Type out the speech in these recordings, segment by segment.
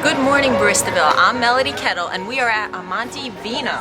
Good morning, Bristaville. I'm Melody Kettle, and we are at Amanti Vino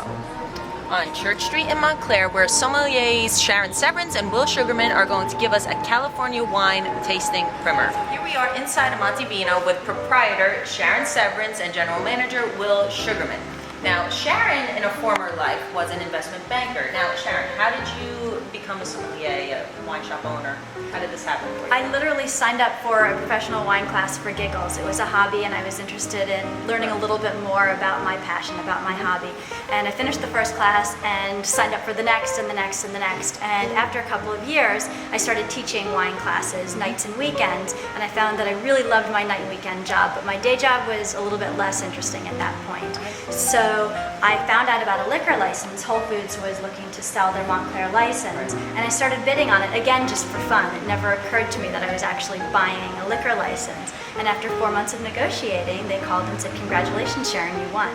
on Church Street in Montclair, where sommeliers Sharon Severance and Will Sugarman are going to give us a California wine tasting primer. Here we are inside Amanti Vino with proprietor Sharon Severance and general manager Will Sugarman. Now, Sharon, in a former life, was an investment banker. Now, Sharon, how did you become a sommelier, a wine shop owner? How did this happen for you? I literally signed up for a professional wine class for giggles. It was a hobby, and I was interested in learning a little bit more about my passion, about my hobby. And I finished the first class and signed up for the next and the next and the next. And after a couple of years, I started teaching wine classes nights and weekends, and I found that I really loved my night and weekend job, but my day job was a little bit less interesting at that point. So I found out about a liquor license. Whole Foods was looking to sell their Montclair license, and I started bidding on it, again, just for fun. It never occurred to me that I was actually buying a liquor license. And after 4 months of negotiating, they called and said, "Congratulations, Sharon, you won."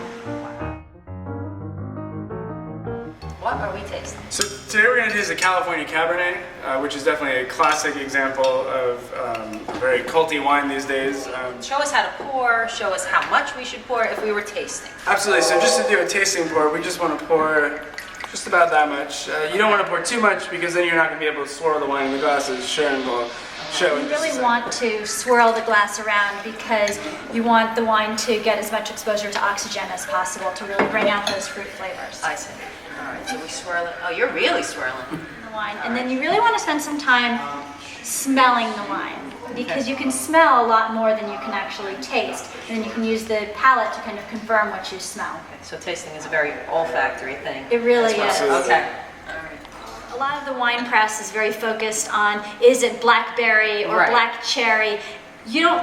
What are we tasting? So today we're going to taste a California Cabernet, which is definitely a classic example of a very culty wine these days. Show us how to pour, show us how much we should pour if we were tasting. Absolutely, so just to do a tasting pour, we just want to pour just about that much. You don't want to pour too much because then you're not going to be able to swirl the wine in the glasses. Sharon will show You really want to swirl the glass around because you want the wine to get as much exposure to oxygen as possible to really bring out those fruit flavors. I see. All right, so we swirl it. Oh, you're really swirling. The wine. And then you really want to spend some time smelling the wine, because you can smell a lot more than you can actually taste, and then you can use the palate to kind of confirm what you smell. Okay, so tasting is a very olfactory thing. It really is. Okay. A lot of the wine press is very focused on, is it blackberry or Right. black cherry?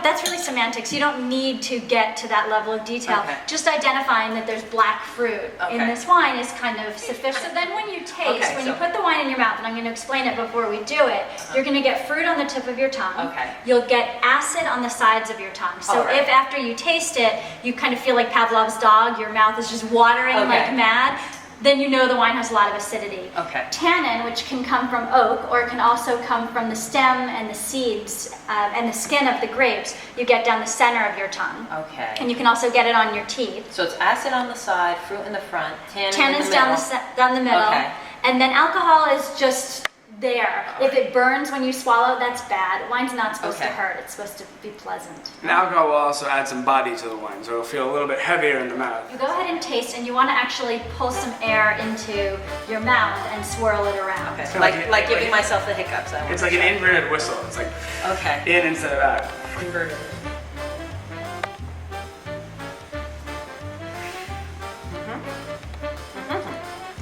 That's really semantics. You don't need to get to that level of detail. Okay. Just identifying that there's black fruit in Okay. this wine is kind of sufficient. So then when you taste, Okay, when so- you put the wine in your mouth, and I'm going to explain it before we do it, you're going to get fruit on the tip of your tongue. Okay. You'll get acid on the sides of your tongue. So All right. if after you taste it, you kind of feel like Pavlov's dog, your mouth is just watering Okay. like mad, then you know the wine has a lot of acidity. Okay. Tannin, which can come from oak, or it can also come from the stem and the seeds and the skin of the grapes, you get down the center of your tongue. Okay. And you can also get it on your teeth. So it's acid on the side, fruit in the front, tannin in Tannins the down middle. down the middle. Okay. And then alcohol is just there. If it burns when you swallow, that's bad. Wine's not supposed to Okay. hurt. It's supposed to be pleasant. And alcohol will also add some body to the wine, so it'll feel a little bit heavier in the mouth. You go ahead and taste, and you want to actually pull some air into your mouth and swirl it around. Okay. So Like giving myself the hiccups. I want It's to like an try. inverted whistle. It's like Okay. in instead of out. Inverted.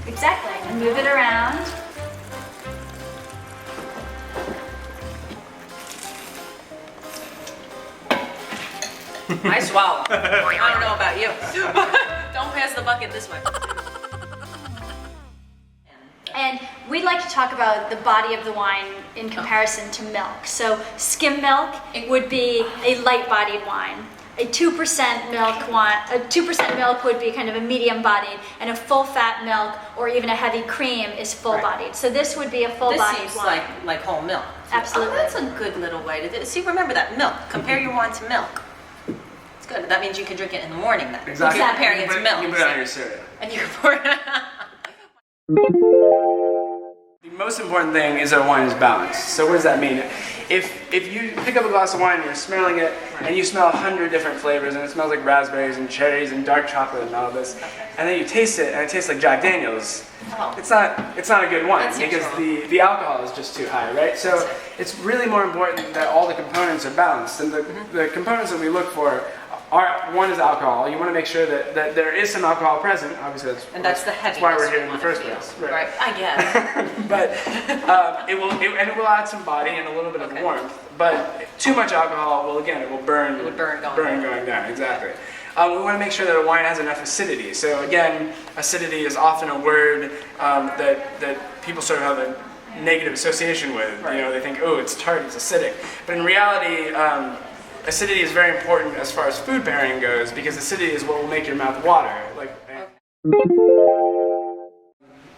Exactly. And move it around. I swallow. I don't know about you. Don't pass the bucket this way. And we'd like to talk about the body of the wine in comparison to milk. So skim milk would be a light-bodied wine. A 2% milk wine, a 2% milk would be kind of a medium-bodied, and a full-fat milk or even a heavy cream is full-bodied. So this would be a This full-bodied seems wine. like whole milk. Absolutely. Oh, that's a good little way to do it. See, remember that milk. Compare your wine to milk. It's good. That means you can drink it in the morning then. Exactly. You're comparing You it put to it- milk. You put it on your cereal. And you can pour it. The most important thing is that wine is balanced. So what does that mean? If you pick up a glass of wine and you're smelling it and you smell 100 different flavors and it smells like raspberries and cherries and dark chocolate and all this, and then you taste it and it tastes like Jack Daniels, Oh. it's not a good wine That seems because wrong. the alcohol is just too high, right? So it's really more important that all the components are balanced, and the components that we look for are, one is alcohol. You want to make sure that there is some alcohol present. Obviously, And that's why we're heaviness here you in the want first to feel. place. Right. I get But it will add some body and a little bit of Okay. warmth. But too much alcohol will burn. It would burn going down. Exactly. We want to make sure that a wine has enough acidity. So again, acidity is often a word that people sort of have a negative association with. Right. You know, they think, oh, it's tart, it's acidic. But in reality, acidity is very important as far as food pairing goes, because acidity is what will make your mouth water.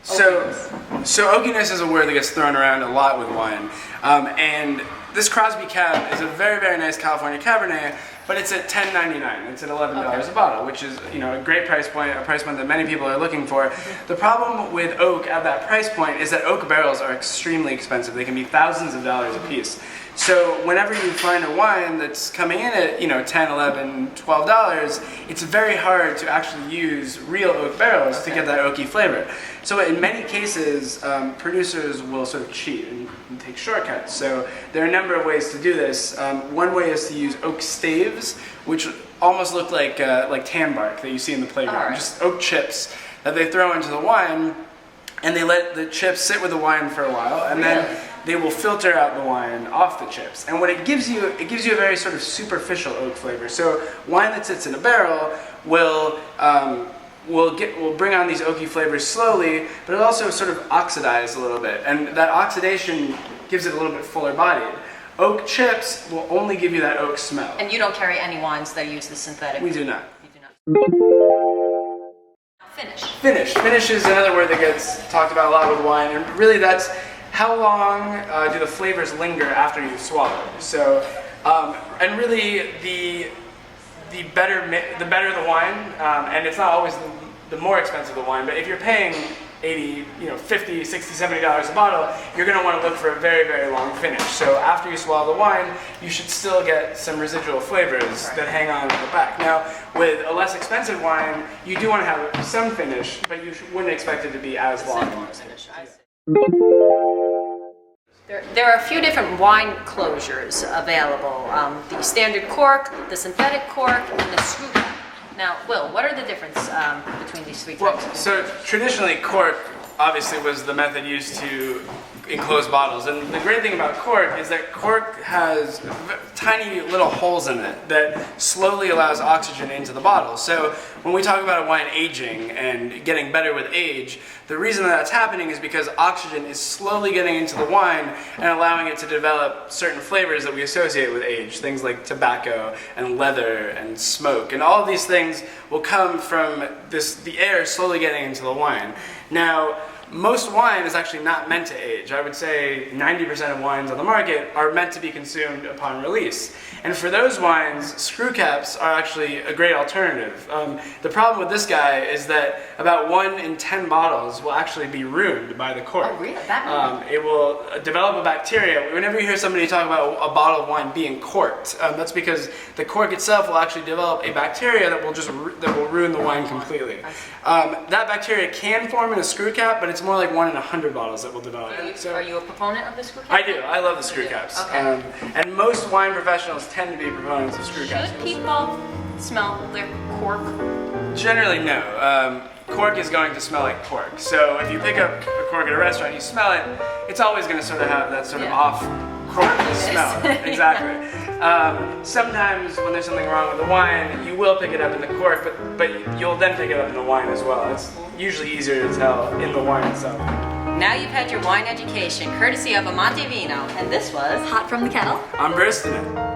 So oakiness is a word that gets thrown around a lot with wine, and this Crosby Cab is a very, very nice California Cabernet, but it's at $10.99. It's at $11 a bottle, which is a great price point, a price point that many people are looking for. The problem with oak at that price point is that oak barrels are extremely expensive. They can be thousands of dollars a piece. So whenever you find a wine that's coming in at $10, $11, $12, it's very hard to actually use real oak barrels to get that oaky flavor. So in many cases, producers will sort of cheat and take shortcuts. So there are a number of ways to do this. One way is to use oak staves, which almost look like tan bark that you see in the playground. Just oak chips that they throw into the wine, and they let the chips sit with the wine for a while, and then they will filter out the wine off the chips. And what it gives you a very sort of superficial oak flavor. So wine that sits in a barrel will bring on these oaky flavors slowly, but it'll also sort of oxidize a little bit. And that oxidation gives it a little bit fuller bodied. Oak chips will only give you that oak smell. And you don't carry any wines that use the synthetic? We do not. You do not. Finish. Finish is another word that gets talked about a lot with wine, and really that's how long do the flavors linger after you've swallowed. So, and really the better the wine, and it's not always the more expensive the wine, but if you're paying $80, $50, $60, $70 a bottle, you're going to want to look for a very, very long finish. So after you swallow the wine, you should still get some residual flavors that hang on at the back. Now, with a less expensive wine, you do want to have some finish, but you wouldn't expect it to be as long. There are a few different wine closures available. The standard cork, the synthetic cork, and the screw cap. Now, Will, what are the difference between these three types? So traditionally, cork obviously was the method used to enclose bottles. And the great thing about cork is that cork has tiny little holes in it that slowly allows oxygen into the bottle. So when we talk about a wine aging and getting better with age, the reason that's happening is because oxygen is slowly getting into the wine and allowing it to develop certain flavors that we associate with age. Things like tobacco and leather and smoke. And all of these things will come from the air slowly getting into the wine. Now, most wine is actually not meant to age. I would say 90% of wines on the market are meant to be consumed upon release. And for those wines, screw caps are actually a great alternative. The problem with this guy is that about 1 in 10 bottles will actually be ruined by the cork. Oh, really? It will develop a bacteria. Whenever you hear somebody talk about a bottle of wine being corked, that's because the cork itself will actually develop a bacteria that will ruin the wine completely. That bacteria can form in a screw cap, but it's more like 1 in 100 bottles that will develop. Are you a proponent of the screw cap? I do. I love the screw caps. Okay. And most wine professionals tend to be proponents of screw caps. Should people smell their cork? Generally, no. Cork is going to smell like cork. So if you pick up a cork at a restaurant, you smell it, it's always going to sort of have that sort of off cork smell. Exactly. Sometimes when there's something wrong with the wine, you will pick it up in the cork, but you'll then pick it up in the wine as well. It's usually easier to tell in the wine itself. Now you've had your wine education, courtesy of Amanti Vino, and this was Hot from the kettle. I'm bursting it.